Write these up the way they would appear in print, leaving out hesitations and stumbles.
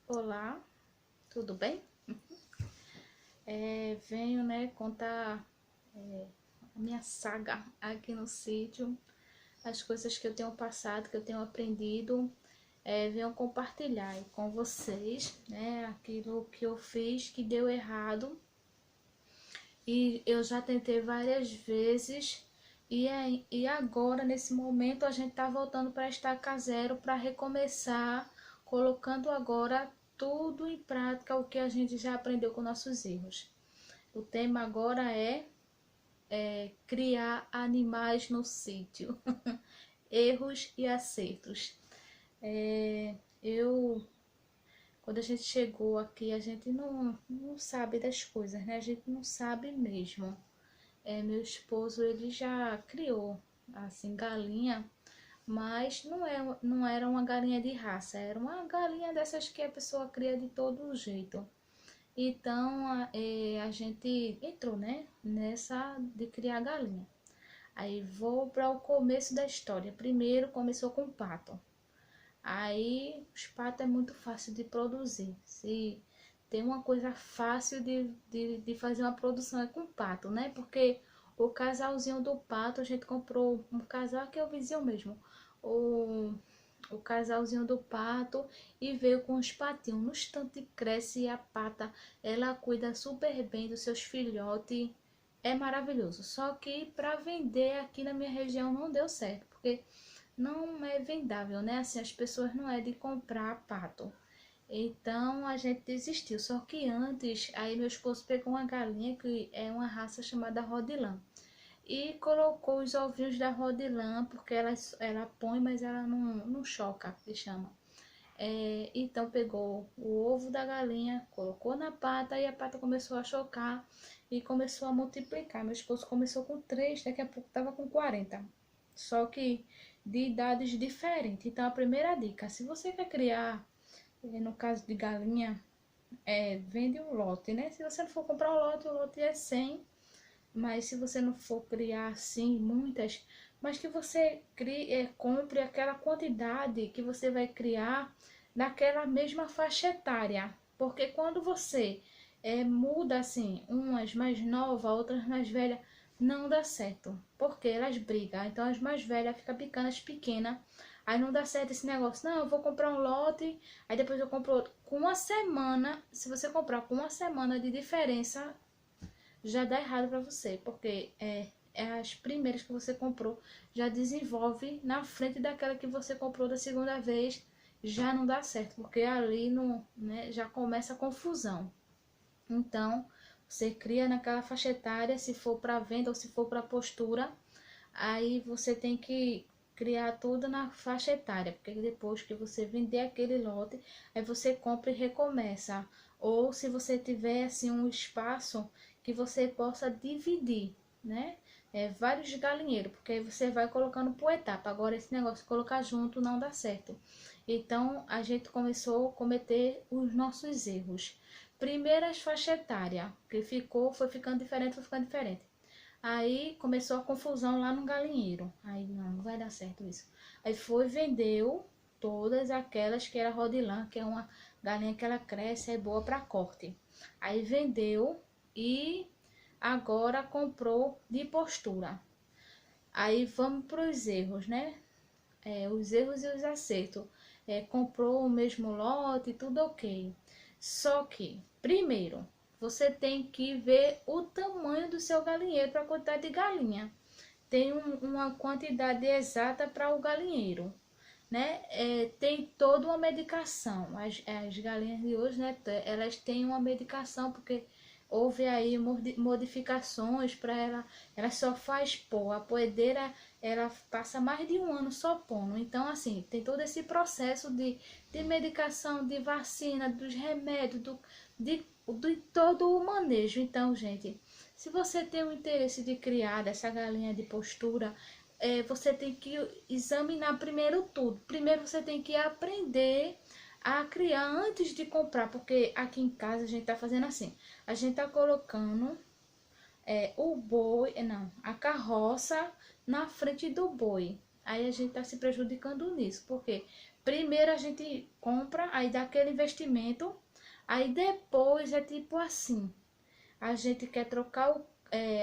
Olá, tudo bem? Venho, né, contar a minha saga aqui no sítio, as coisas que eu tenho passado, que eu tenho aprendido. Venho compartilhar aí com vocês, né, aquilo que eu fiz que deu errado e eu já tentei várias vezes. E agora, nesse momento, a gente tá voltando para estaca zero para recomeçar, colocando agora tudo em prática, o que a gente já aprendeu com nossos erros. O tema agora é criar animais no sítio, erros e acertos. Quando a gente chegou aqui, a gente não sabe das coisas, né? A gente não sabe mesmo. Meu esposo, ele já criou, assim, galinha, mas não era uma galinha de raça, era uma galinha dessas que a pessoa cria de todo jeito. Então a gente entrou, né, nessa de criar galinha. Aí vou para o começo da história. Primeiro começou com pato. Aí os patos é muito fácil de produzir. Se tem uma coisa fácil de fazer uma produção é com pato, né? Porque o casalzinho do pato, a gente comprou um casal que é o vizinho mesmo. O, o casalzinho do pato e veio com os patinhos. No instante cresce e a pata, ela cuida super bem dos seus filhotes. É maravilhoso. Só que para vender aqui na minha região não deu certo, porque não é vendável, né? Assim, as pessoas não é de comprar pato. Então a gente desistiu. Só que antes, aí meu esposo pegou uma galinha que é uma raça chamada Rodilã e colocou os ovinhos da Rodilã, porque ela põe, mas ela não choca, que chama. Então pegou o ovo da galinha, colocou na pata e a pata começou a chocar e começou a multiplicar. Meu esposo começou com 3, daqui a pouco estava com 40. Só que de idades diferentes. Então a primeira dica, se você quer criar, no caso de galinha, vende um lote, né? Se você não for comprar o lote é 100, mas se você não for criar assim muitas, mas que você crie, compre aquela quantidade que você vai criar naquela mesma faixa etária. Porque quando você muda assim, umas mais novas, outras mais velhas, não dá certo. Porque elas brigam. Então as mais velhas ficam picando as pequenas. Aí não dá certo esse negócio. Não, eu vou comprar um lote, aí depois eu compro outro. Com uma semana, se você comprar com uma semana de diferença, já dá errado para você, porque as primeiras que você comprou já desenvolve na frente daquela que você comprou da segunda vez, já não dá certo, porque ali não, né, já começa a confusão. Então, você cria naquela faixa etária, se for para venda ou se for para postura, aí você tem que criar tudo na faixa etária, porque depois que você vender aquele lote, aí você compra e recomeça. Ou se você tiver assim um espaço que você possa dividir, né? Vários galinheiros, porque aí você vai colocando por etapa. Agora esse negócio de colocar junto não dá certo. Então a gente começou a cometer os nossos erros. Primeiro as faixa etária, que foi ficando diferente, foi ficando diferente. Aí começou a confusão lá no galinheiro. Aí não vai dar certo isso. Aí foi, vendeu todas aquelas que era rodilã, que é uma galinha que ela cresce, é boa para corte. Aí vendeu e agora comprou de postura. Aí vamos para os erros, né? Os erros e os acertos. Comprou o mesmo lote, tudo ok. Só que, primeiro, você tem que ver o tamanho do seu galinheiro para a quantidade de galinha. Tem uma quantidade exata para o galinheiro, né? Tem toda uma medicação. As galinhas de hoje, né? Elas têm uma medicação porque houve aí modificações para ela. Ela só faz pó. A poedeira ela passa mais de um ano só pondo. Então, assim, tem todo esse processo de medicação, de vacina, dos remédios, de todo o manejo. Então, gente, se você tem o interesse de criar essa galinha de postura, você tem que examinar primeiro tudo. Primeiro você tem que aprender a criar antes de comprar, porque aqui em casa a gente tá fazendo assim. A gente tá colocando o boi, não, a carroça na frente do boi. Aí a gente está se prejudicando nisso, porque primeiro a gente compra, aí dá aquele investimento, aí depois é tipo assim, a gente quer trocar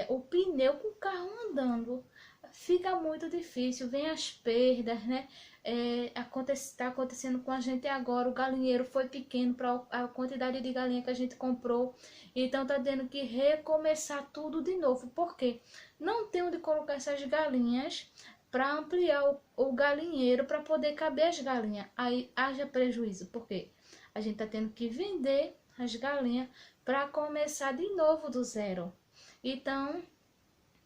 o pneu com o carro andando. Fica muito difícil, vem as perdas, né? Tá acontecendo com a gente agora, o galinheiro foi pequeno para a quantidade de galinha que a gente comprou, então tá tendo que recomeçar tudo de novo, porque não tem onde colocar essas galinhas para ampliar o galinheiro para poder caber as galinhas. Aí haja prejuízo, porque a gente tá tendo que vender as galinhas para começar de novo do zero. Então,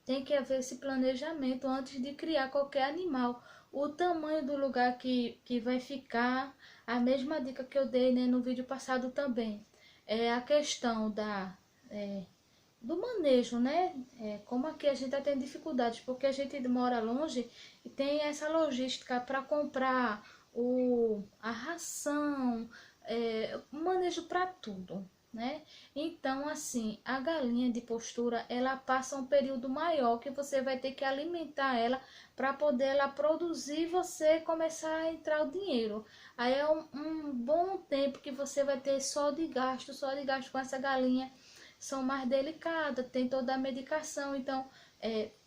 tem que haver esse planejamento antes de criar qualquer animal. O tamanho do lugar que vai ficar, a mesma dica que eu dei, né, no vídeo passado também. É a questão do manejo, né? Como aqui a gente está tendo dificuldades, porque a gente mora longe e tem essa logística para comprar a ração, o manejo para tudo, né? Então, assim, a galinha de postura, ela passa um período maior que você vai ter que alimentar ela para poder ela produzir e você começar a entrar o dinheiro. Aí é um bom tempo que você vai ter só de gasto com essa galinha. São mais delicadas, tem toda a medicação, então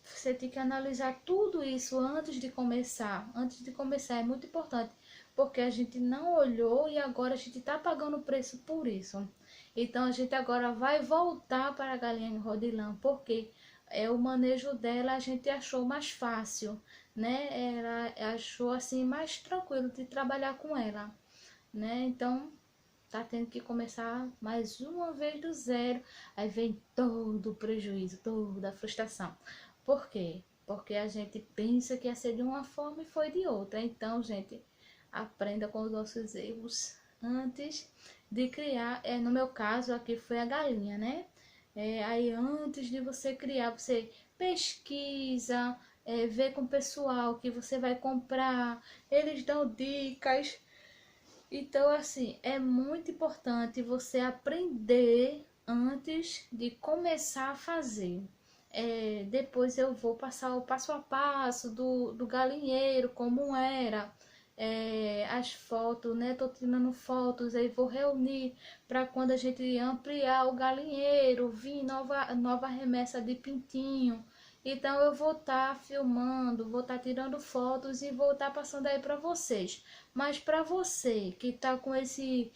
você tem que analisar tudo isso antes de começar. Antes de começar é muito importante, porque a gente não olhou e agora a gente está pagando o preço por isso. Então a gente agora vai voltar para a galinha de rodilã, porque o manejo dela a gente achou mais fácil, né? Ela achou assim mais tranquilo de trabalhar com ela, né? Então tá tendo que começar mais uma vez do zero, aí vem todo o prejuízo, toda a frustração. Por quê? Porque a gente pensa que ia ser de uma forma e foi de outra. Então, gente, aprenda com os nossos erros antes de criar. No meu caso, aqui foi a galinha, né? Aí antes de você criar, você pesquisa, vê com o pessoal que você vai comprar, eles dão dicas. Então, assim, é muito importante você aprender antes de começar a fazer. Depois eu vou passar o passo a passo do galinheiro, como era, as fotos, né? Tô tirando fotos, aí vou reunir para quando a gente ampliar o galinheiro, vir nova remessa de pintinho. Então eu vou estar filmando, vou estar tirando fotos e vou estar passando aí para vocês. Mas para você que está com esse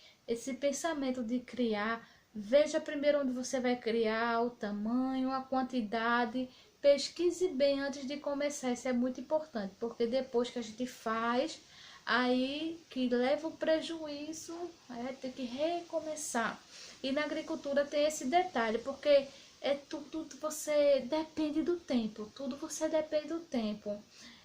pensamento de criar, veja primeiro onde você vai criar, o tamanho, a quantidade. Pesquise bem antes de começar, isso é muito importante, porque depois que a gente faz, aí que leva o prejuízo, tem que recomeçar. E na agricultura tem esse detalhe, porque tudo você depende do tempo, tudo você depende do tempo.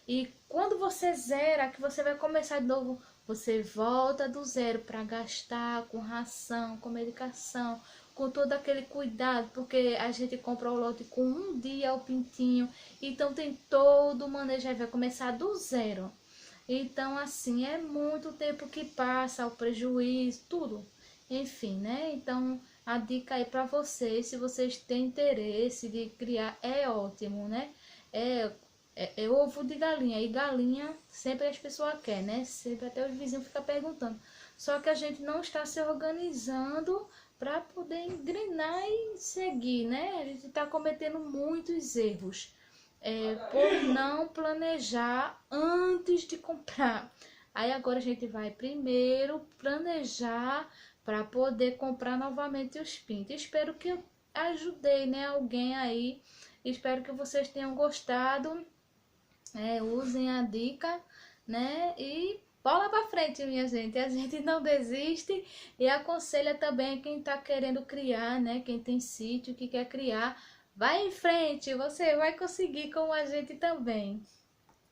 E quando você zera, que você vai começar de novo, você volta do zero para gastar com ração, com medicação, com todo aquele cuidado, porque a gente compra o lote com um dia o pintinho, então tem todo o manejo, aí vai começar do zero. Então, assim, é muito tempo que passa, o prejuízo, tudo. Enfim, né? Então, a dica aí para vocês, se vocês têm interesse de criar, é ótimo, né? É ovo de galinha, e galinha sempre as pessoas querem, né? Sempre até os vizinhos ficam perguntando. Só que a gente não está se organizando para poder engrenar e seguir, né? A gente está cometendo muitos erros por não planejar antes de comprar. Aí agora a gente vai primeiro planejar para poder comprar novamente os pintos. Espero que eu ajudei, né, alguém aí. Espero que vocês tenham gostado. Usem a dica, né? E bola para frente, minha gente. A gente não desiste e aconselha também quem está querendo criar, né? Quem tem sítio, que quer criar, vai em frente, você vai conseguir como a gente também.